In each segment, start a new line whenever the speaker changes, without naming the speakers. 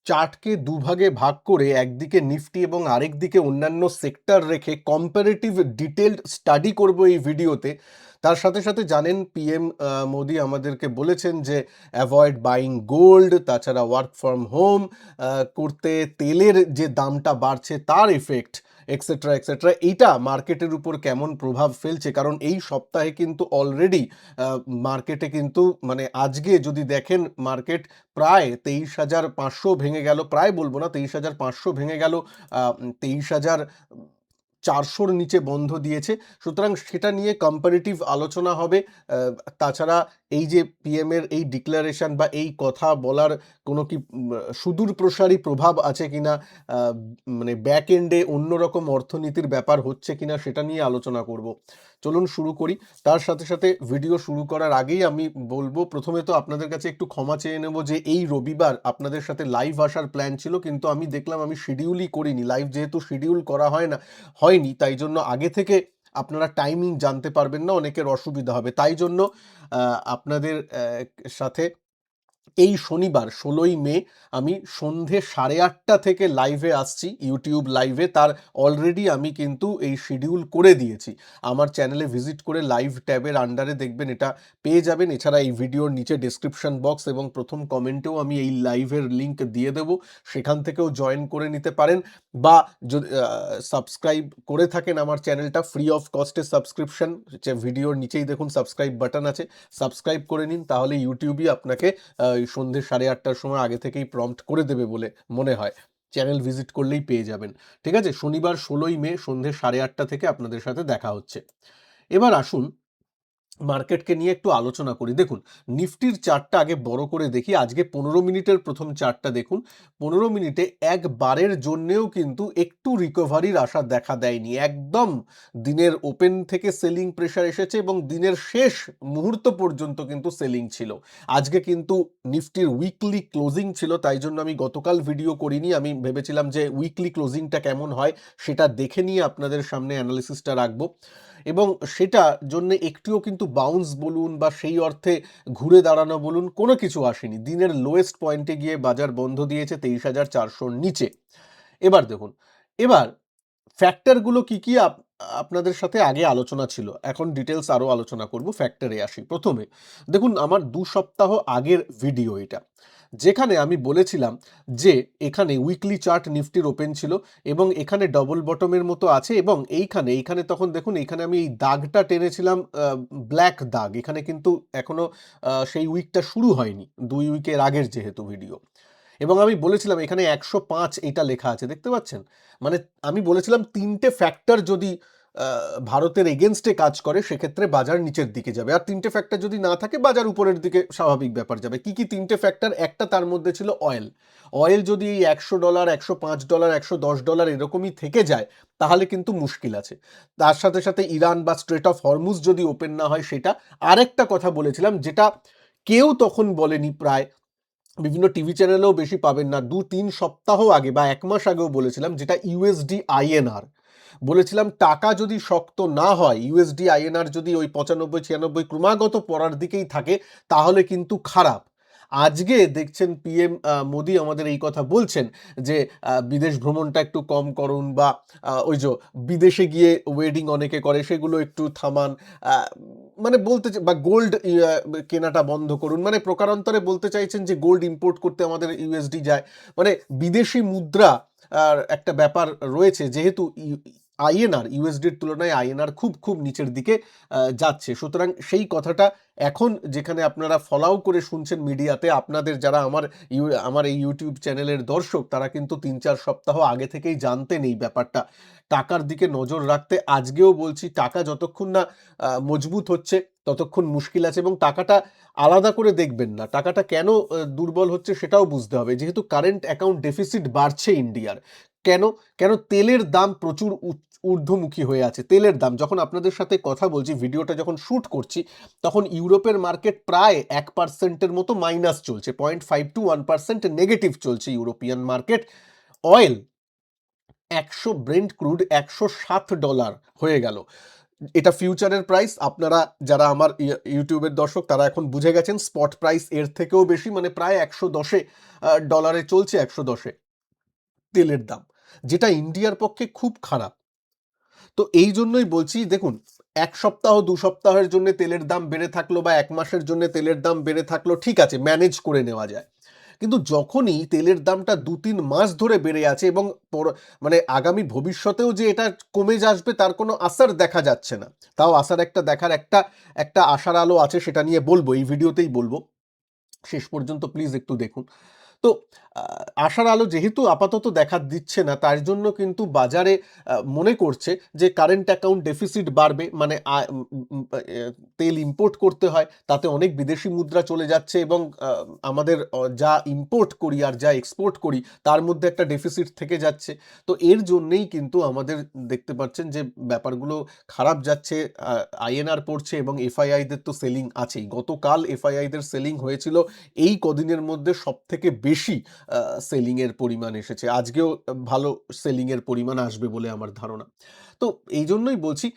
চার্টকে দুভাগে ভাগ করে একদিকে নিফটি এবং আরেকদিকে অন্যান্য সেক্টর রেখে কম্পারেটিভ ডিটেলড স্টাডি করব এই ভিডিওতে। তার সাথে সাথে জানেন পিএম মোদি আমাদেরকে বলেছেন যে অ্যাভয়েড বাইং গোল্ড, তাছাড়া ওয়ার্ক ফ্রম হোম করতে তেলের যে দামটা বাড়ছে তার এফেক্ট এক্সেট্রা এক্সেট্রা, এইটা মার্কেটের উপর কেমন প্রভাব ফেলছে। কারণ এই সপ্তাহে কিন্তু অলরেডি মার্কেটে কিন্তু মানে আজকে যদি দেখেন মার্কেট প্রায় 23,500 ভেঙে গেল, প্রায় বলবো না, 23,500 ভেঙে গেল, 23,400-র নিচে বন্ধ দিয়েছে। সুতরাং সেটা নিয়ে কম্পারেটিভ আলোচনা হবে। তাছাড়া এই যে পিএম এর এই ডিক্লারেশন বা এই কথা বলার কোনো কি সুদূর প্রসারী প্রভাব আছে কিনা, মানে ব্যাক এন্ডে অন্যরকম অর্থনীতির ব্যাপার হচ্ছে কিনা সেটা নিয়ে আলোচনা করব। চলুন শুরু করি। তার সাথে সাথে ভিডিও শুরু করার আগেই আমি বলবো, প্রথমে তো আপনাদের কাছে একটু ক্ষমা চেয়ে নেব যে এই রবিবার আপনাদের সাথে লাইভ আসার প্ল্যান ছিল, কিন্তু আমি দেখলাম আমি শিডিউলই করিনি। লাইভ যেহেতু শিডিউল করা হয়নি, তাই জন্য আগে থেকে আপনারা টাইমিং জানতে পারবেন না, অনেকের অসুবিধা হবে। তাই জন্য আপনাদের সাথে এই শনিবার 16ই মে আমি সন্ধে 8:30 থেকে লাইভে আসছি, ইউটিউব লাইভে। তার অলরেডি আমি কিন্তু এই শিডিউল করে দিয়েছি। আমার চ্যানেলে ভিজিট করে লাইভ ট্যাবের আন্ডারে দেখবেন, এটা পেয়ে যাবেন। এছাড়া এই ভিডিওর নিচে ডেসক্রিপশন বক্স এবং প্রথম কমেন্টেও আমি এই লাইভের লিঙ্ক দিয়ে দেব, সেখান থেকেও জয়েন করে নিতে পারেন। বা যদি সাবস্ক্রাইব করে থাকেন আমার চ্যানেলটা, ফ্রি অফ কস্টে সাবস্ক্রিপশন, ভিডিওর নিচেই দেখুন সাবস্ক্রাইব বাটন আছে, সাবস্ক্রাইব করে নিন। তাহলে ইউটিউবই আপনাকে ওই সন্ধ্যে 8:30-র সময় আগে থেকেই প্রম্পট করে দেবে বলে মনে হয়। চ্যানেল ভিজিট করলেই পেয়ে যাবেন। ঠিক আছে, শনিবার 16ই মে সন্ধ্যে 8:30 থেকে আপনাদের সাথে দেখা হচ্ছে। এবার আসুন মার্কেটকে নিয়ে একটু আলোচনা করি। দেখুন, নিফটির চার্টটা আগে বড় করে দেখি। আজকে 15 মিনিটের প্রথম চার্টটা দেখুন। 15 মিনিটে একবারের জন্যেও কিন্তু একটু রিকভারির আশা দেখা দেয়নি। একদম দিনের ওপেন থেকে সেলিং প্রেশার এসেছে এবং দিনের শেষ মুহূর্ত পর্যন্ত কিন্তু সেলিং ছিল। আজকে কিন্তু নিফটির উইকলি ক্লোজিং ছিল, তাই জন্য আমি গতকাল ভিডিও করিনি। আমি ভেবেছিলাম যে উইকলি ক্লোজিংটা কেমন হয় সেটা দেখে নিয়ে আপনাদের সামনে অ্যানালিসিসটা রাখবো, এবং সেটা জন্য একটিও কিন্তু বাউন্স বলুন বা সেই অর্থে ঘুরে দাঁড়ানো বলুন কোনো কিছু আসেনি। দিনের লোয়েস্ট পয়েন্টে গিয়ে বাজার বন্ধ দিয়েছে 23,400-র নিচে। এবার দেখুন, এবার ফ্যাক্টরগুলো কি কি আপনাদের সাথে আগে আলোচনা ছিল, এখন ডিটেলস আরো আলোচনা করব। ফ্যাক্টরে আসি। প্রথমে দেখুন, আমার 2 সপ্তাহ আগের ভিডিও এটা, যেখানে আমি বলেছিলাম যে এখানে উইকলি চার্ট নিফটির ওপেন ছিল এবং এখানে ডবল বটমের মতো আছে, এবং এইখানে তখন দেখুন, এইখানে আমি এই দাগটা টেনেছিলাম, ব্ল্যাক দাগ। এখানে কিন্তু এখনো সেই উইকটা শুরু হয়নি, 2 উইকের আগের যেহেতু ভিডিও। এবং আমি বলেছিলাম এখানে 105 এটা লেখা আছে, দেখতে পাচ্ছেন? মানে আমি বলেছিলাম 3টে ফ্যাক্টর যদি ভারতের এগেনস্টে কাজ করে সেক্ষেত্রে বাজার নিচের দিকে যাবে, আর 3টে ফ্যাক্টর যদি না থাকে বাজার উপরের দিকে স্বাভাবিক ব্যাপার যাবে। কি কি 3টে ফ্যাক্টর? একটা তার মধ্যে ছিল অয়েল। অয়েল যদি এই $100, $105, $110 এরকমই থেকে যায় তাহলে কিন্তু মুশকিল আছে। তার সাথে সাথে ইরান বা স্ট্রেট অফ হরমুজ যদি ওপেন না হয় সেটা। আরেকটা কথা বলেছিলাম যেটা কেউ তখন বলেনি, প্রায় বিভিন্ন টিভি চ্যানেলেও বেশি পাবেন না, 2-3 সপ্তাহ আগে বা 1 মাস আগেও বলেছিলাম, যেটা ইউএসডি আইএনআর। বলেছিলাম টাকা যদি শক্ত না হয়, ইউএসডি আইএনআর যদি ওই 95-96 ক্রমাগত পড়ার দিকেই থাকে তাহলে কিন্তু খারাপ। আজকে দেখছেন পিএম মোদি আমাদের এই কথা বলছেন যে বিদেশ ভ্রমণটা একটু কম করুন, বা ওই যে বিদেশে গিয়ে ওয়েডিং অনেকে করে সেগুলো একটু থামান, মানে বলতে বা গোল্ড কেনাটা বন্ধ করুন। মানে প্রকারান্তরে বলতে চাইছেন যে গোল্ড ইম্পোর্ট করতে আমাদের ইউএসডি যায়, মানে বিদেশি মুদ্রা আর একটা ব্যাপার রয়েছে, যেহেতু আইএনআর ইউএসডির তুলনায় আইএনআর খুব খুব নিচের দিকে যাচ্ছে। সুতরাং সেই কথাটা এখন যেখানে আপনারা ফলাও করে শুনছেন মিডিয়াতে, আপনাদের যারা আমার এই ইউটিউব চ্যানেলের দর্শক তারা কিন্তু 3-4 সপ্তাহ আগে থেকেই জানতেন এই ব্যাপারটা। টাকার দিকে নজর রাখতে আজকেও বলছি, টাকা যতক্ষণ না মজবুত হচ্ছে ততক্ষণ মুশকিল আছে, এবং টাকাটা আলাদা করে দেখবেন না। টাকাটা কেন দুর্বল হচ্ছে সেটাও বুঝতে হবে। যেহেতু কারেন্ট অ্যাকাউন্ট ডেফিসিট বাড়ছে ইন্ডিয়ার, কেন? কেন তেলের দাম প্রচুর ঊর্ধ্বমুখী হয়ে আছে। তেলের দাম, যখন আপনাদের সাথে কথা বলছি, ভিডিওটা যখন শ্যুট করছি, তখন ইউরোপের মার্কেট প্রায় 1%-এর মতো মাইনাস চলছে, 0.5 to 1% নেগেটিভ চলছে ইউরোপিয়ান মার্কেট। অয়েল 100 ব্রেন্ট ক্রুড $107 হয়ে গেল। এটা ফিউচারের প্রাইস। আপনারা যারা আমার ইউটিউবের দর্শক তারা এখন বুঝে গেছেন স্পট প্রাইস এর থেকেও বেশি, মানে প্রায় 110-এ ডলারে চলছে, 110-এ তেলের দাম, যেটা ইন্ডিয়ার পক্ষে খুব খারাপ। তো এই জন্যই বলছি, দেখুন, 1 সপ্তাহ 2 সপ্তাহের জন্য তেলের দাম বেড়ে থাকলো বা 1 মাসের জন্য তেলের দাম বেড়ে থাকলো, ঠিক আছে, ম্যানেজ করে নেওয়া যায়। কিন্তু যখনই তেলের দামটা 2-3 মাস ধরে বেড়ে আছে এবং মানে আগামী ভবিষ্যতেও যে এটা কমে আসবে তার কোনো আসার দেখা যাচ্ছে না। তাও আসার একটা দেখার একটা আশার আলো আছে, সেটা নিয়ে বলবো, এই ভিডিওতেই বলবো। শেষ পর্যন্ত প্লিজ একটু দেখুন। তো আশার আলো যেহেতু আপাতত দেখা দিচ্ছে না, তার জন্য কিন্তু বাজারে মনে করছে যে কারেন্ট অ্যাকাউন্ট ডেফিসিট বাড়বে, মানে তেল ইম্পোর্ট করতে হয়, তাতে অনেক বিদেশি মুদ্রা চলে যাচ্ছে এবং আমাদের যা ইম্পোর্ট করি আর যা এক্সপোর্ট করি তার মধ্যে একটা ডেফিসিট থেকে যাচ্ছে। তো এর জন্যেই কিন্তু আমাদের দেখতে পাচ্ছেন যে ব্যাপারগুলো খারাপ যাচ্ছে। আইএনআর পড়ছে এবং এফআইআইদের তো সেলিং আছেই। গতকাল এফআইআইদের সেলিং হয়েছিল এই কদিনের মধ্যে সবথেকে বেশি সেলিংয়ের পরিমাণ এসেছে। আজকেও ভালো সেলিংয়ের পরিমাণ আসবে বলে আমার ধারণা। তো এই জন্যই বলছি,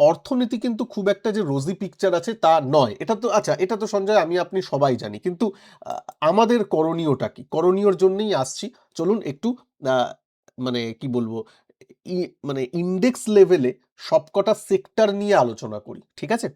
অর্থনীতি কিন্তু খুব একটা যে রোজি পিকচার আছে তা নয়। এটা তো আচ্ছা, এটা তো সঞ্জয় আমি আপনি সবাই জানি। কিন্তু আ আমাদের করণীয়টা কি? করণীয়র জন্যই আসছি। চলুন একটু আ মানে কি বলবো? ই মানে ইনডেক্স লেভেলে সবকটা সেক্টর নিয়ে আলোচনা করি। ঠিক আছে?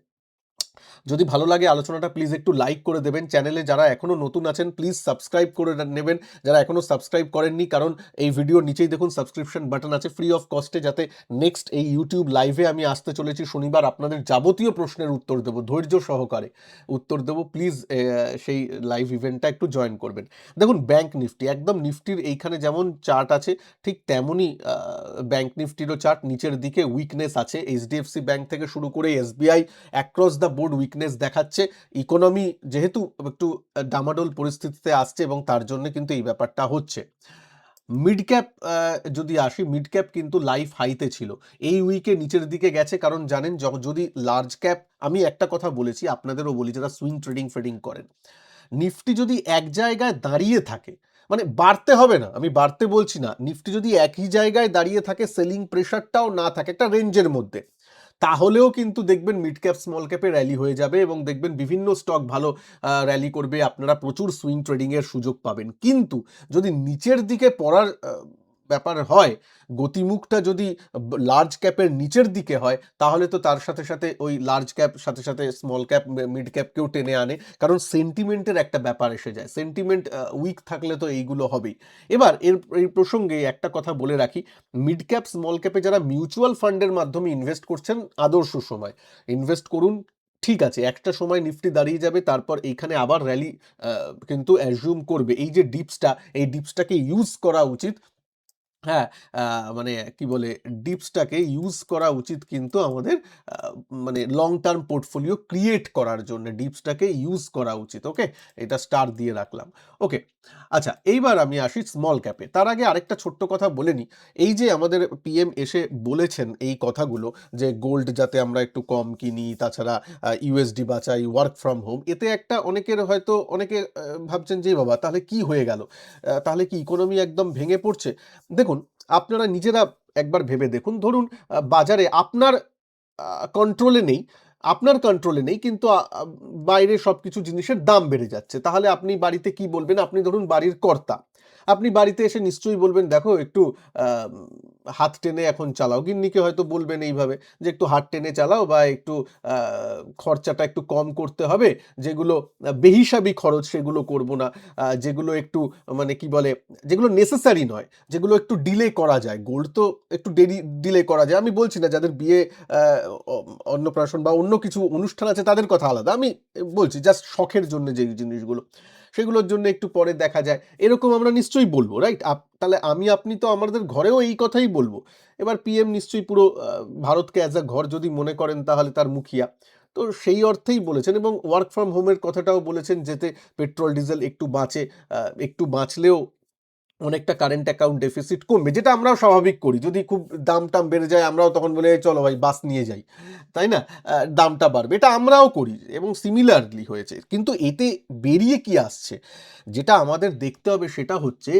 যদি ভালো লাগে আলোচনাটা প্লিজ একটু লাইক করে দেবেন। চ্যানেলে যারা এখনো নতুন আছেন প্লিজ সাবস্ক্রাইব করে নেবেন, যারা এখনো সাবস্ক্রাইব করেননি, কারণ এই ভিডিওর নিচেই দেখুন সাবস্ক্রিপশন বাটন আছে ফ্রি অফ কস্টে, যাতে নেক্সট এই ইউটিউব লাইভে আমি আসতে চলেছি শনিবার, আপনাদের যাবতীয় প্রশ্নের উত্তর দেবো, ধৈর্য সহকারে উত্তর দেবো। প্লিজ সেই লাইভ ইভেন্টটা একটু জয়েন করবেন। দেখুন, ব্যাংক নিফটি একদম নিফটির এইখানে যেমন চার্ট আছে ঠিক তেমনই ব্যাংক নিফটিরও চার্ট, নিচের দিকে উইকনেস আছে। এইচডিএফসি ব্যাংক থেকে শুরু করে SBI across the board weakness দেখাচ্ছে। ইকোনমি যেহেতু একটু ডামাডোল পরিস্থিতিতে আসছে এবং তার জন্য কিন্তু এই ব্যাপারটা হচ্ছে। মিড ক্যাপ যদি আসি, মিড ক্যাপ কিন্তু লাইফ হাইতে ছিল, এই উইকে নিচের দিকে গেছে, কারণ জানেন যদি লার্জ ক্যাপ, আমি একটা কথা বলেছি আপনাদেরও বলি যারা সুইং ট্রেডিং ফেডিং করেন, নিফটি যদি এক জায়গায় দাঁড়িয়ে থাকে, মানে বাড়তে হবে না, আমি বাড়তে বলছি না, নিফটি যদি একই জায়গায় দাঁড়িয়ে থাকে, সেলিং প্রেশারটাও না থাকে একটা রেঞ্জের মধ্যে, তাহলেও কিন্তু দেখবেন মিড ক্যাপ স্মল ক্যাপে র্যালি হয়ে যাবে এবং দেখবেন বিভিন্ন স্টক ভালো র্যালি করবে, আপনারা প্রচুর সুইং ট্রেডিংয়ের সুযোগ পাবেন। কিন্তু যদি নিচের দিকে পড়ার ব্যাপার হয়, গতিমুখটা যদি লার্জ ক্যাপের নিচের দিকে হয়, তাহলে তো তার সাথে সাথে ওই লার্জ ক্যাপ সাথে সাথে স্মল ক্যাপ মিড ক্যাপকেও টেনে আনে, কারণ সেন্টিমেন্টের একটা ব্যাপার এসে যায়। সেন্টিমেন্ট উইক থাকলে তো এইগুলো হবেই। এবার এই প্রসঙ্গে একটা কথা বলে রাখি, মিড ক্যাপ স্মল ক্যাপে যারা মিউচুয়াল ফান্ডের মাধ্যমে ইনভেস্ট করছেন, আদর্শ সময় ইনভেস্ট করুন। ঠিক আছে, একটা সময় নিফটি দাঁড়িয়ে যাবে, তারপর এইখানে আবার র্যালি কিন্তু অ্যাজিউম করবে। এই যে ডিপসটা, এই ডিপসটাকে ইউজ করা উচিত। হ্যাঁ, মানে কি বলে, ডিপসটাকে ইউজ করা উচিত কিন্তু আমাদের আ মানে লং টার্ম পোর্টফোলিও ক্রিয়েট করার জন্য ডিপসটাকে ইউজ করা উচিত। ওকে? এটা স্টার দিয়ে রাখলাম। ওকে। আচ্ছা, এইবার আমি আসি স্মল ক্যাপে। তার আগে আরেকটা ছোট্ট কথা বলে নিই। এই যে আমাদের পিএম এসে বলেছেন এই কথাগুলো, যে গোল্ড যাতে আমরা একটু কম কিনি, তাছাড়া ইউএসডি বাঁচাই, ওয়ার্ক ফ্রম হোম। এতে একটা অনেকের হয়তো অনেকে ভাবছেন যে বাবা তাহলে কি হয়ে গেল? তাহলে কি ইকোনমি একদম ভেঙে পড়ছে? দেখুন, আপনারা নিজেরা একবার ভেবে দেখুন। ধরুন বাজারে আপনার কন্ট্রোলে নেই, আপনার কন্ট্রোলে নেই, কিন্তু বাইরে সবকিছু জিনিসের দাম বেড়ে যাচ্ছে। তাহলে আপনি বাড়িতে কি বলবেন? আপনি ধরুন বাড়ির কর্তা। আপনি বাড়িতে এসে নিশ্চয়ই বলবেন, "দেখো একটু আ হাত টেনে এখন চালাও।" গিন্নিকে হয়তো বলবেন এইভাবে যে, "একটু হাত টেনে চালাও বা একটু আ খরচাটা একটু কম করতে হবে। যেগুলো বেহিসাবি খরচ সেগুলো করব না। যেগুলো একটু মানে কি বলে, যেগুলো নেসেসারি নয়, যেগুলো একটু ডিলে করা যায়। গোল্ড তো একটু ডিলে করা যায়। আমি বলছি না যাদের বিয়ে, আ অ অন্নপ্রাশন বা অন্য কিছু অনুষ্ঠান আছে তাদের কথা আলাদা। আমি বলছি জাস্ট শখের জন্য যেই জিনিসগুলো, সেগুলোর জন্য একটু পরে দেখা যায়। এরকম আমরা নিশ্চয়ই বলব, রাইট? তাহলে আমি আপনি তো আমাদের ঘরেও এই কথাই বলব। এবার পিএম নিশ্চয়ই পুরো ভারতকে অ্যাজ আ ঘর যদি মনে করেন তাহলে তার মুখিয়া। তো সেই অর্থেই বলেছেন এবং ওয়ার্ক ফ্রম হোমের কথাটাও বলেছেন, যাতে পেট্রোল, ডিজেল একটু বাঁচে। একটু বাঁচলেও অনেকটা কারেন্ট অ্যাকাউন্ট ডেফিসিট কমবে, যেটা আমরাও স্বাভাবিক করি। যদি খুব দাম-টাম বেড়ে যায় আমরাও তখন বলি, "এই চলো ভাই বাস নিয়ে যাই।" তাই না? দামটা বাড়বে। এটা আমরাও করি এবং সিমিলারলি হয়েছে। কিন্তু এতে বেরিয়ে কি আসছে? যেটা আমাদের দেখতে হবে সেটা হচ্ছে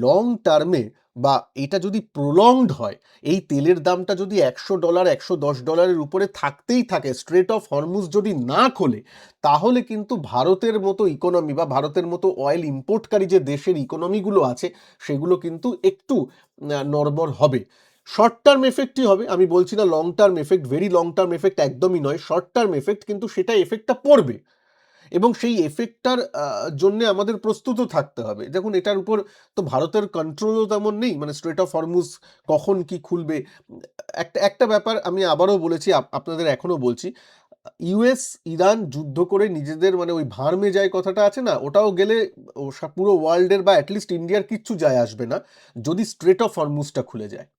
লং টার্মে বা এটা যদি প্রলংড হয়, এই তেলের দামটা যদি $100 $110 উপরে থাকতেই থাকে, স্ট্রেট অফ হরমুজ যদি না খোলে, তাহলে কিন্তু ভারতের মতো ইকোনমি বা ভারতের মতো অয়েল ইম্পোর্টকারী যে দেশের ইকোনমিগুলো আছে সেগুলো কিন্তু একটু নড়বড় হবে। শর্ট টার্ম এফেক্টই হবে, আমি বলছি না long term effect, very long term effect একদমই নয়, শর্ট টার্ম এফেক্ট, কিন্তু সেটা এফেক্টটা পড়বে এবং সেই এফেক্টটার জন্য আমাদের প্রস্তুত থাকতে হবে। দেখুন এটার উপর তো ভারতের কন্ট্রোলও তেমন নেই, মানে স্ট্রেট অফ হরমুজ কখন কি খুলবে। একটা একটা ব্যাপার আমি আবারও বলেছি, আপনাদের এখনো বলছি, ইউএস ইরান যুদ্ধ করে নিজেদের মানে ওই ভাঁড় যায় কথাটা আছে না, ওটাও গেলে পুরো ওয়ার্ল্ডের বা অ্যাটলিস্ট ইন্ডিয়ার কিচ্ছু যায় আসবে না যদি স্ট্রেট অফ হরমুজটা খুলে যায়।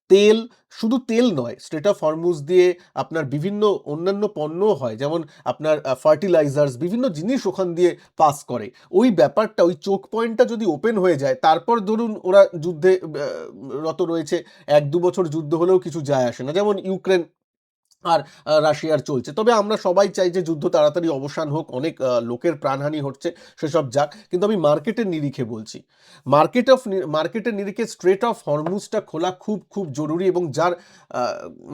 তেল, শুধু তেল নয়, স্ট্রেট অফ হরমুজ দিয়ে আপনার বিভিন্ন অন্যান্য পণ্যও হয়, যেমন আপনার ফার্টিলাইজার্স, বিভিন্ন জিনিস ওখান দিয়ে পাস করে। ওই ব্যাপারটা, ওই চোক পয়েন্টটা যদি ওপেন হয়ে যায়, তারপর ধরুন ওরা যুদ্ধে রত রয়েছে, 1-2 বছর যুদ্ধ হলেও কিছু যায় আসে না, যেমন ইউক্রেন আর রাশিয়ার চলছে। তবে আমরা সবাই চাই যে যুদ্ধ তাড়াতাড়ি অবসান হোক, অনেক লোকের প্রাণহানি হচ্ছে, সেসব যাক। কিন্তু আমি মার্কেটের নিরিখে বলছি, মার্কেটের নিরিখে স্ট্রেট অফ হরমুজটা খোলা খুব খুব জরুরি, এবং যার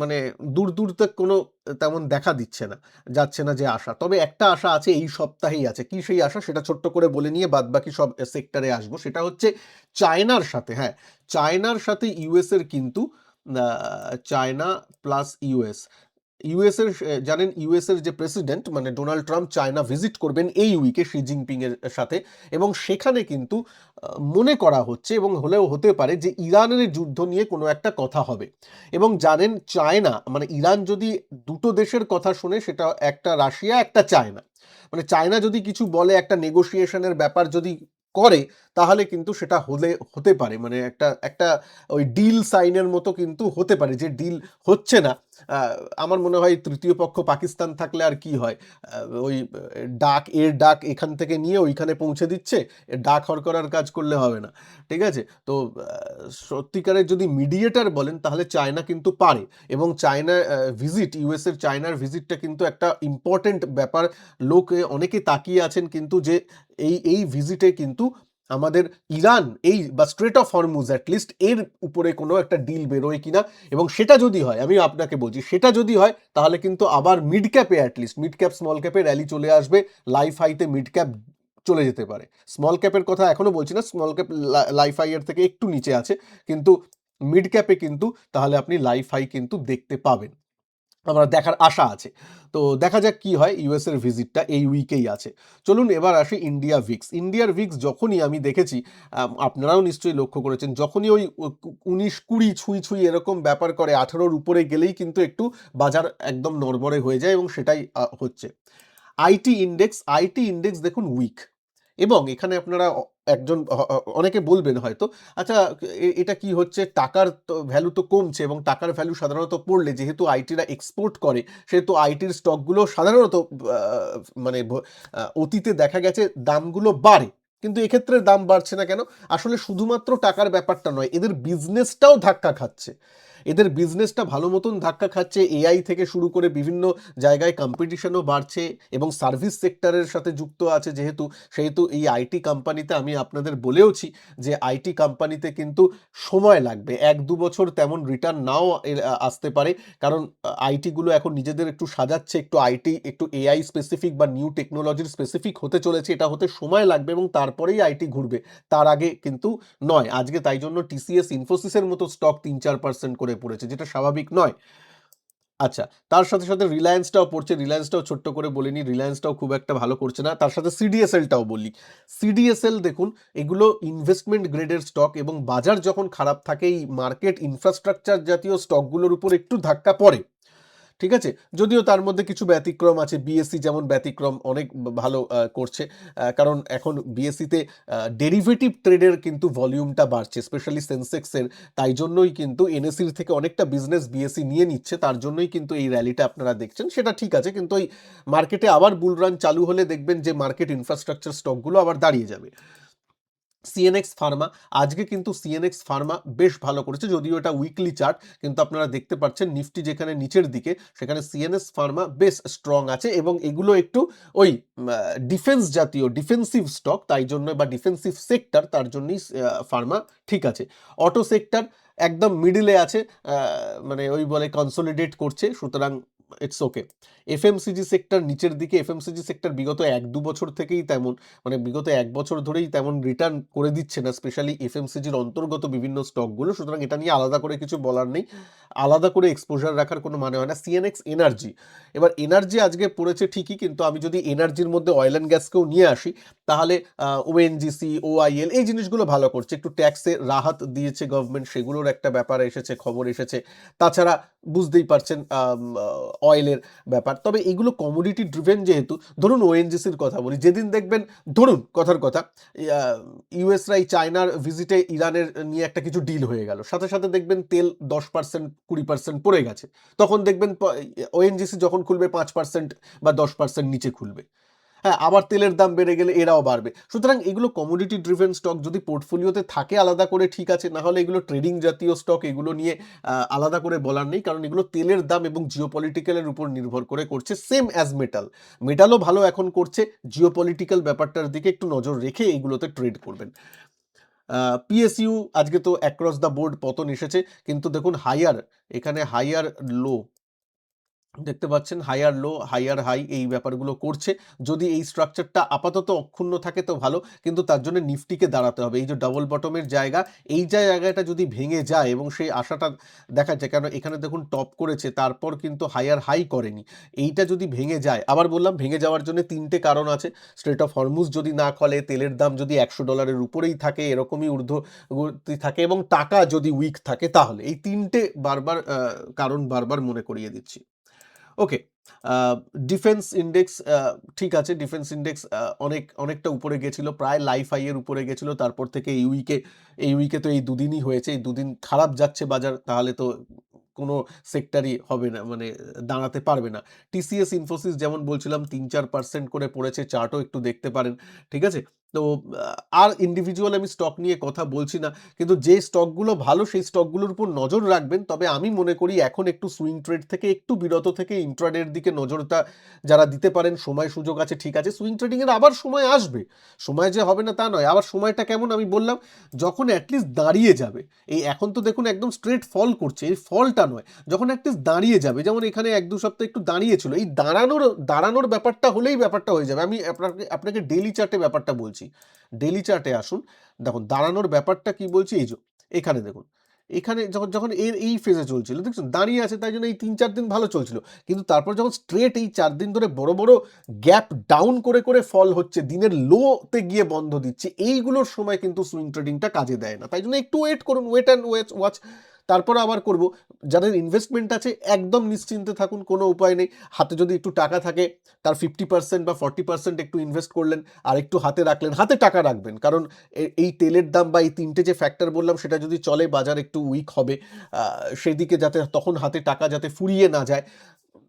মানে দূর দূর তক কোনো তেমন দেখা দিচ্ছে না, যাচ্ছে না যে আশা। তবে একটা আশা আছে, এই সপ্তাহেই আছে। কি সেই আশা সেটা ছোট্ট করে বলে নিয়ে বাদবাকি সব সেক্টরে আসবো। সেটা হচ্ছে চায়নার সাথে, হ্যাঁ, চায়নার সাথে ইউএস এর কিন্তু চায়না প্লাস ইউএস, ইউএস এর জানেন ইউএস এর যে প্রেসিডেন্ট মানে ডোনাল্ড ট্রাম্প চায়না ভিজিট করবেন এই উইকে শি জিনপিং এর সাথে, এবং সেখানে কিন্তু মনে করা হচ্ছে এবং হলেও হতে পারে যে ইরানের যুদ্ধ নিয়ে কোনো একটা কথা হবে। এবং জানেন চায়না মানে ইরান যদি দুটো দেশের কথা শুনে, সেটা একটা রাশিয়া একটা চায়না, মানে চায়না যদি কিছু বলে, একটা নেগোসিয়েশনের ব্যাপার যদি করে, তাহলে কিন্তু সেটা হতে পারে, মানে একটা একটা ওই ডিল সাইনের মতো কিন্তু হতে পারে, যে ডিল হচ্ছে না। আহ, আমার মনে হয় তৃতীয় পক্ষ পাকিস্তান থাকলে আর কি হয়, ওই ডাক এখান থেকে নিয়ে ওইখানে পৌঁছে দিচ্ছে, ডাক হরকরার কাজ করলে হবে না, ঠিক আছে? তো সত্যিকারের যদি মিডিয়েটার বলেন, তাহলে চায়না কিন্তু পারে, এবং চায়না ভিজিট, ইউএস এর চায়নার ভিজিটটা কিন্তু একটা ইম্পর্টেন্ট ব্যাপার। অনেকে তাকিয়ে আছেন কিন্তু যে এই এই ভিজিটে কিন্তু আমাদের ইরান এই বা স্ট্রেট অফ হরমুজ অ্যাটলিস্ট এর উপরে কোনো একটা ডিল বেরোয় কিনা। এবং সেটা যদি হয়, আমি আপনাকে বলছি, সেটা যদি হয়, তাহলে কিন্তু আবার মিড ক্যাপে, অ্যাটলিস্ট মিড ক্যাপ স্মল ক্যাপে র্যালি চলে আসবে, লাইফ হাইতে মিড ক্যাপ চলে যেতে পারে। স্মল ক্যাপের কথা এখনো বলছি না, স্মল ক্যাপ লাইফ হাই এর থেকে একটু নিচে আছে, কিন্তু মিড ক্যাপে কিন্তু তাহলে আপনি লাইফ হাই কিন্তু দেখতে পাবেন, আমার দেখার আশা আছে। তো দেখা যাক কি হয়, ইউএস এর ভিজিটটা এই উইকেই আছে। চলুন এবার আসি ইন্ডিয়া ভিক্স। ইন্ডিয়ার ভিক্স যখনই আমি দেখেছি, আপনারাও নিশ্চয়ই লক্ষ্য করেছেন, যখনই ওই 19-20 ছুঁই ছুঁই এরকম ব্যাপার করে, 18-র উপরে গেলেই কিন্তু একটু বাজার একদম নড়বড়ে হয়ে যায়, এবং সেটাই হচ্ছে। আইটি ইন্ডেক্স দেখুন উইক, এবং এখানে আপনারা একজন অনেকে বলবেন হয়তো, আচ্ছা এটা কি হচ্ছে, টাকার তো ভ্যালু তো কমছে, এবং টাকার ভ্যালু সাধারণত পড়লে, যেহেতু আইটিরা এক্সপোর্ট করে, সেহেতু আইটির স্টকগুলো সাধারণত মানে অতীতে দেখা গেছে দামগুলো বাড়ে, কিন্তু এক্ষেত্রে দাম বাড়ছে না কেন? আসলে শুধুমাত্র টাকার ব্যাপারটা নয়, এদের বিজনেসটাও ধাক্কা খাচ্ছে, এদের বিজনেসটা ভালো মতন ধাক্কা খাচ্ছে, এআই থেকে শুরু করে বিভিন্ন জায়গায় কম্পিটিশনও বাড়ছে, এবং সার্ভিস সেক্টরের সাথে যুক্ত আছে যেহেতু, সেহেতু এই আইটি কোম্পানিতে আমি আপনাদের বলেওছি যে আইটি কোম্পানিতে কিন্তু সময় লাগবে, 1-2 বছর তেমন রিটার্ন নাও আসতে পারে, কারণ আইটিগুলো এখন নিজেদের একটু সাজাচ্ছে, একটু আইটি একটু এআই স্পেসিফিক বা নিউ টেকনোলজির স্পেসিফিক হতে চলেছে, এটা হতে সময় লাগবে, এবং তারপরেই আইটি ঘুরবে, তার আগে কিন্তু নয়। আজকে তাই জন্য টিসিএস ইনফোসিসের মতো স্টক 3-4% করে পড়েছে, যেটা স্বাভাবিক নয়। আচ্ছা, তার সাথে সাথে রিলায়েন্সটাও পড়ছে, রিলায়েন্সটাও ছোট্ট করে বলিনি, রিলায়েন্সটাও খুব একটা ভালো করছে না। তার সাথে সিডিএসএলটাও বলি, সিডিএসএল দেখুন, এগুলো ইনভেস্টমেন্ট গ্রেডের স্টক, এবং বাজার যখন খারাপ থাকে, এই মার্কেট ইনফ্রাস্ট্রাকচার জাতীয় স্টকগুলোর উপর একটু ধাক্কা পড়ে, ঠিক আছে? যদিও তার মধ্যে কিছু ব্যতিক্রম আছে, বিএসসি যেমন ব্যতিক্রম, অনেক ভালো করছে, কারণ এখন বিএসসিতে ডেরিভেটিভ ট্রেডের কিন্তু ভলিউমটা বাড়ছে, স্পেশালি সেন্সেক্সের, তাই জন্যই কিন্তু এনএসির থেকে অনেকটা বিজনেস বিএসসি নিয়ে নিচ্ছে, তার জন্যই কিন্তু এই র্যালিটা আপনারা দেখছেন, সেটা ঠিক আছে, কিন্তু ওই মার্কেটে আবার বুল রান চালু হলে দেখবেন যে মার্কেট ইনফ্রাস্ট্রাকচার স্টকগুলো আবার দাঁড়িয়ে যাবে। সিএনএক্স ফার্মা, আজকে কিন্তু সিএনএক্স ফার্মা বেশ ভালো করেছে, যদিও এটা উইকলি চার্ট, কিন্তু আপনারা দেখতে পাচ্ছেন নিফটি যেখানে নিচের দিকে, সেখানে সিএনএক্স ফার্মা বেশ স্ট্রং আছে এবং এগুলো একটু ওই ডিফেন্স জাতীয় ডিফেন্সিভ স্টক, তাই জন্য বা ডিফেন্সিভ সেক্টর, তার জন্যই ফার্মা ঠিক আছে। অটো সেক্টর একদম মিডিলে আছে, মানে ওই বলে কনসোলিডেট করছে, সুতরাং ইটস ওকে। এফএমসিজি সেক্টর নিচের দিকে, এফএমসিজি সেক্টর বিগত 1-2 বছর থেকেই তেমন, মানে বিগত 1 বছর ধরেই তেমন রিটার্ন করে দিচ্ছে না, স্পেশালি এফএমসিজির অন্তর্গত বিভিন্ন স্টকগুলো, সুতরাং এটা নিয়ে আলাদা করে কিছু বলার নেই, আলাদা করে এক্সপোজার রাখার কোনো মানে হয় না। সিএনএক্স এনার্জি, এবার এনার্জি আজকে পড়েছে ঠিকই, কিন্তু আমি যদি এনার্জির মধ্যে অয়েল অ্যান্ড গ্যাসকেও নিয়ে আসি, তাহলে ওএনজিসি, ওআইএল এই জিনিসগুলো ভালো করছে, একটু ট্যাক্সে রাহাত দিয়েছে গভর্নমেন্ট, সেগুলোর একটা ব্যাপার এসেছে, খবর এসেছে। তাছাড়া বুঝতেই পারছেন অয়েলের ব্যাপার, তবে এগুলো কমোডিটি ড্রিভেন যেহেতু, ধরুন ওএনজিসির কথা বলি, যেদিন দেখবেন, ধরুন কথার কথা, ইউএসরাই চায়নার ভিজিটে ইরানের নিয়ে একটা কিছু ডিল হয়ে গেল, সাথে সাথে দেখবেন তেল 10% 20% পড়ে গেছে, তখন দেখবেন ওএনজিসি যখন খুলবে 5% বা 10% নিচে খুলবে। হ্যাঁ, আবার তেলের দাম বেড়ে গেলে এরাও বাড়বে। সুতরাং এগুলো কমোডিটি ড্রিভেন স্টক যদি পোর্টফোলিওতে থাকে আলাদা করে ঠিক আছে, না হলে এগুলো ট্রেডিং জাতীয় স্টক, এগুলো নিয়ে আলাদা করে বলার নেই, কারণ এগুলো তেলের দাম এবং জিওপলিটিক্যালের উপর নির্ভর করে করছে, সেম অ্যাজ মেটাল। মেটালও ভালো এখন করছে, জিওপলিটিক্যাল ব্যাপারটার দিকে একটু নজর রেখে এইগুলোতে ট্রেড করবেন। পিএসইউ আজকে তো অ্যাক্রস দ্য বোর্ড পতন এসেছে, কিন্তু দেখুন হাইয়ার, এখানে হাইয়ার লো দেখতে পাচ্ছেন, হাইয়ার লো হাইয়ার হাই এই ব্যাপারগুলো করছে। যদি এই স্ট্রাকচারটা আপাতত অক্ষুণ্ণ থাকে তো ভালো, কিন্তু তার জন্য নিফটিকে দাঁড়াতে হবে। এই যে ডাবল বটমের জায়গা, এই জায়গাটা যদি ভেঙে যায় এবং সেই আশাটা দেখা যায়, কেন এখানে দেখুন টপ করেছে, তারপর কিন্তু হাইয়ার হাই করেনি, এইটা যদি ভেঙে যায়, আবার বললাম ভেঙে যাওয়ার জন্য 3টে কারণ আছে। স্ট্রেট অফ হরমুজ যদি না খোলে, তেলের দাম যদি $100 উপরেই থাকে, এরকমই ঊর্ধ্বগতি থাকে, এবং টাকা যদি উইক থাকে, তাহলে এই 3টে বারবার কারণ বারবার মনে করিয়ে দিচ্ছি। ওকে, ডিফেন্স ইন্ডেক্স ঠিক আছে, ডিফেন্স ইন্ডেক্স অনেকটা উপরে গেছিল, প্রায় লাইফ হাই এর উপরে গেছিল, তারপর থেকে এই উইকে তো এই দুদিনই হয়েছে, এই দুদিন খারাপ যাচ্ছে বাজার, তাহলে তো কোনো সেক্টরই হবে না, মানে দাঁড়াতে পারবে না। টিসিএস ইনফোসিস যেমন বলছিলাম 3-4% করে পড়েছে, চার্টও একটু দেখতে পারেন, ঠিক আছে। তো আর ইন্ডিভিজুয়াল আমি স্টক নিয়ে কথা বলছি না, কিন্তু যে স্টকগুলো ভালো সেই স্টকগুলোর উপর নজর রাখবেন। তবে আমি মনে করি এখন একটু সুইং ট্রেড থেকে একটু বিরত থেকে ইন্ট্রাডের দিকে নজরটা যারা দিতে পারেন, সময় সুযোগ আছে, ঠিক আছে। সুইং ট্রেডিংয়ের আবার সময় আসবে, সময় যে হবে না তা নয়, আবার সময়টা কেমন আমি বললাম, যখন অ্যাটলিস্ট দাঁড়িয়ে যাবে। এই এখন তো দেখুন একদম স্ট্রেট ফল করছে, এই ফলটা নয়, যখন অ্যাটলিস্ট দাঁড়িয়ে যাবে, যেমন এখানে 1-2 সপ্তাহ একটু দাঁড়িয়েছিল, এই দাঁড়ানোর ব্যাপারটা হলেই ব্যাপারটা হয়ে যাবে। আমি আপনাকে ডেইলি চার্টে ব্যাপারটা বলছি, ডেইলি চার্টে আসুন, দেখুন দাঁড়ানোর ব্যাপারটা কি বলছি, এই যে এখানে দেখুন, এখানে যখন এই ফেজে চলছিল, দেখছেন দাঁড়িয়ে আছে, তাই জন্য এই 3-4 দিন ভালো চলছিল, কিন্তু তারপর যখন স্ট্রেট এই 4 দিন ধরে বড় বড় গ্যাপ ডাউন করে করে ফল হচ্ছে, দিনের লোতে গিয়ে বন্ধ দিচ্ছে, এইগুলোর সময় কিন্তু সুইং ট্রেডিংটা কাজে দেয় না, তাই জন্য একটু ওয়েট করুন, ওয়েট অ্যান্ড ওয়াচ, তারপর আবার করব। যাদের ইনভেস্টমেন্ট আছে একদম নিশ্চিন্তে থাকুন, কোনো উপায় নেই। হাতে যদি একটু টাকা থাকে, তার 50% বা 40% একটু ইনভেস্ট করলেন, আর একটু হাতে রাখলেন, হাতে টাকা রাখবেন, কারণ এই তেলের দাম বা এই 3টে যে ফ্যাক্টর বললাম, সেটা যদি চলে, বাজার একটু উইক হবে, সেদিকে যাতে তখন হাতে টাকা যাতে ফুরিয়ে না যায়।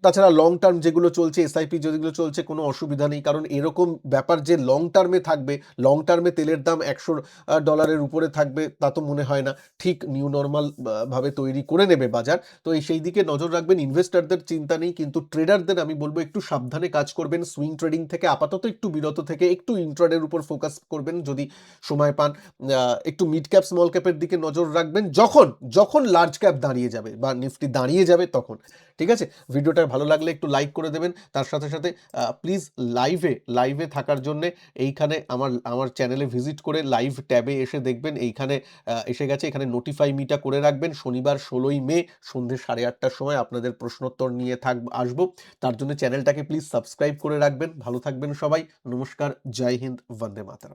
তাছাড়া লং টার্ম যেগুলো চলছে, এসআইপি যেগুলো চলছে, কোনো অসুবিধা নেই, কারণ এরকম ব্যাপার যে লং টার্মে থাকবে, লং টার্মে তেলের দাম $100 উপরে থাকবে, তা তো মনে হয় না। ঠিক নিউ নর্মাল ভাবে তৈরি করে নেবে বাজার, তো সেই দিকে নজর রাখবেন। ইনভেস্টারদের চিন্তা নেই, কিন্তু ট্রেডারদের আমি বলবো একটু সাবধানে কাজ করবেন, সুইং ট্রেডিং থেকে আপাতত একটু বিরত থেকে একটু ইন্ট্রাডের উপর ফোকাস করবেন যদি সময় পান। একটু মিড ক্যাপ স্মল ক্যাপের দিকে নজর রাখবেন, যখন লার্জ ক্যাপ দাঁড়িয়ে যাবে বা নিফটি দাঁড়িয়ে যাবে তখন, ঠিক আছে। ভিডিওটা ভালো লাগলে একটু লাইক করে দেবেন, তার সাথে সাথে প্লিজ লাইভে থাকার জন্যে এইখানে আমার চ্যানেলে ভিজিট করে লাইভ ট্যাবে এসে দেখবেন, এইখানে এসে গেছে, এখানে নোটিফাই মিটা করে রাখবেন। শনিবার 16ই মে সন্ধ্যে 8:30টার সময় আপনাদের প্রশ্নোত্তর নিয়ে আসবো, তার জন্য চ্যানেলটাকে প্লিজ সাবস্ক্রাইব করে রাখবেন। ভালো থাকবেন সবাই, নমস্কার, জয় হিন্দ, বন্দে মাতরম।